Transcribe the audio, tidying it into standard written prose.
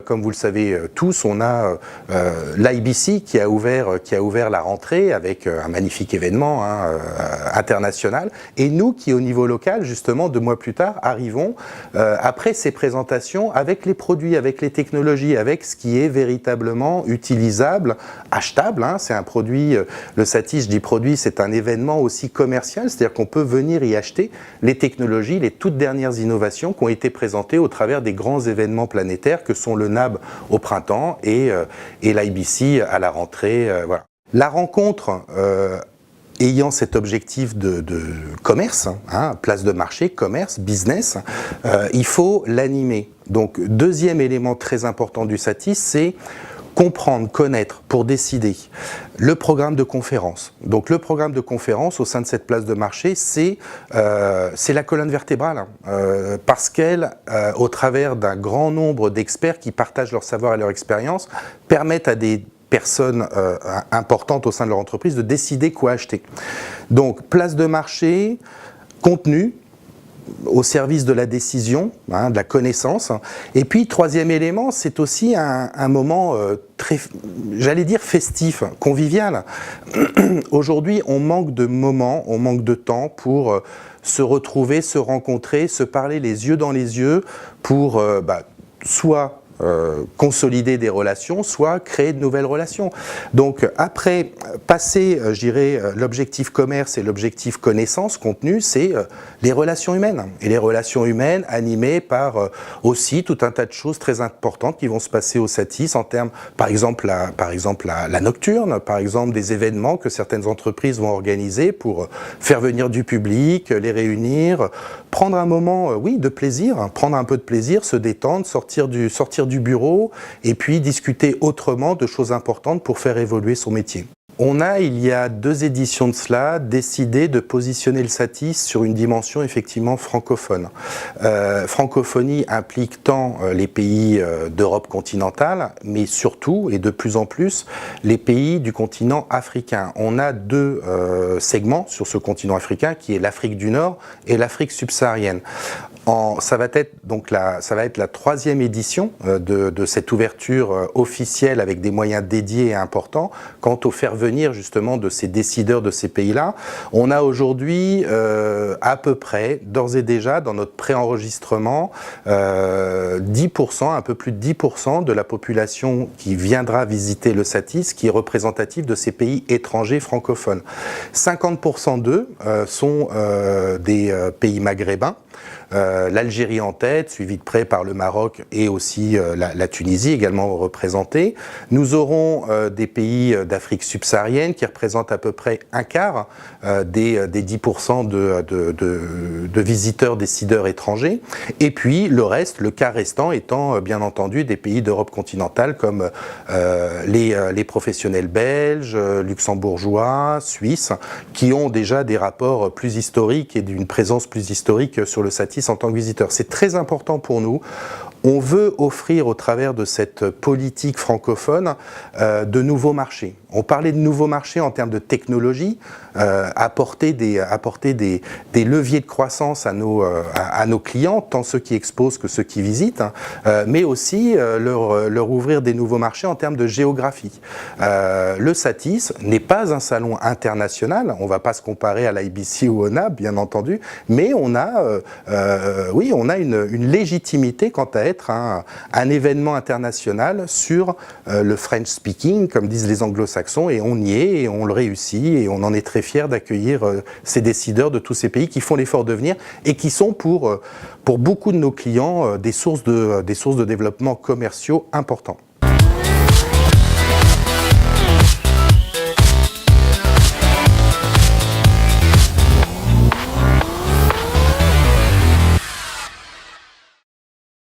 Comme vous le savez tous, on a l'IBC qui a ouvert la rentrée avec un magnifique événement international. Et nous qui, au niveau local, justement, 2 mois plus tard, arrivons, après ces présentations, avec les produits, avec les technologies, avec ce qui est véritablement utilisable, achetable. C'est un produit, le Satis, je dis produit, c'est un événement aussi commercial, c'est-à-dire qu'on peut venir y acheter les technologies, les toutes dernières innovations qui ont été présentées au travers des grands événements planétaires que sont le NAB au printemps et l'IBC à la rentrée. Voilà. La rencontre ayant cet objectif de commerce, place de marché, commerce, business, il faut l'animer. Donc, deuxième élément très important du Satis, c'est comprendre, connaître, pour décider. Le programme de conférence. Donc le programme de conférence au sein de cette place de marché, c'est la colonne vertébrale, parce qu'elle, au travers d'un grand nombre d'experts qui partagent leur savoir et leur expérience, permettent à des personnes importantes au sein de leur entreprise de décider quoi acheter. Donc place de marché, contenu, au service de la décision, de la connaissance. Et puis, troisième élément, c'est aussi un moment très, j'allais dire festif, convivial. Aujourd'hui, on manque de moments, on manque de temps pour se retrouver, se rencontrer, se parler les yeux dans les yeux pour soit consolider des relations, soit créer de nouvelles relations. Donc après, passer, je dirais, l'objectif commerce et l'objectif connaissance, contenu, c'est les relations humaines. Et les relations humaines animées par aussi tout un tas de choses très importantes qui vont se passer au Satis en termes, par exemple la nocturne, par exemple des événements que certaines entreprises vont organiser pour faire venir du public, les réunir, prendre un moment, oui, de plaisir, prendre un peu de plaisir, se détendre, sortir du bureau et puis discuter autrement de choses importantes pour faire évoluer son métier. On a, il y a 2 éditions de cela, décidé de positionner le Satis sur une dimension effectivement francophone. Francophonie implique tant les pays d'Europe continentale, mais surtout, et de plus en plus, les pays du continent africain. On a 2 segments sur ce continent africain, qui est l'Afrique du Nord et l'Afrique subsaharienne. Ça va être la 3e édition de cette ouverture officielle avec des moyens dédiés et importants quant au faire venir justement de ces décideurs de ces pays-là. On a aujourd'hui à peu près, d'ores et déjà, dans notre préenregistrement, 10%, un peu plus de 10% de la population qui viendra visiter le Satis, qui est représentative de ces pays étrangers francophones. 50% d'eux sont des pays maghrébins. L'Algérie en tête, suivi de près par le Maroc et aussi la Tunisie également représentée. Nous aurons des pays d'Afrique subsaharienne qui représentent à peu près un quart des 10% de visiteurs, décideurs étrangers. Et puis le reste, le quart restant étant bien entendu des pays d'Europe continentale comme les professionnels belges, luxembourgeois, suisses, qui ont déjà des rapports plus historiques et d'une présence plus historique sur le Satis en tant que visiteur. C'est très important pour nous. On veut offrir au travers de cette politique francophone de nouveaux marchés. On parlait de nouveaux marchés en termes de technologie, apporter des leviers de croissance à nos clients, tant ceux qui exposent que ceux qui visitent, mais aussi leur ouvrir des nouveaux marchés en termes de géographie. Le Satis n'est pas un salon international, on ne va pas se comparer à l'IBC ou au NAB, bien entendu, mais on a une légitimité quant à être un événement international sur le French speaking, comme disent les anglo-saxons, et on y est, et on le réussit, et on en est très fiers d'accueillir ces décideurs de tous ces pays qui font l'effort de venir et qui sont pour beaucoup de nos clients des sources de développement commerciaux importants.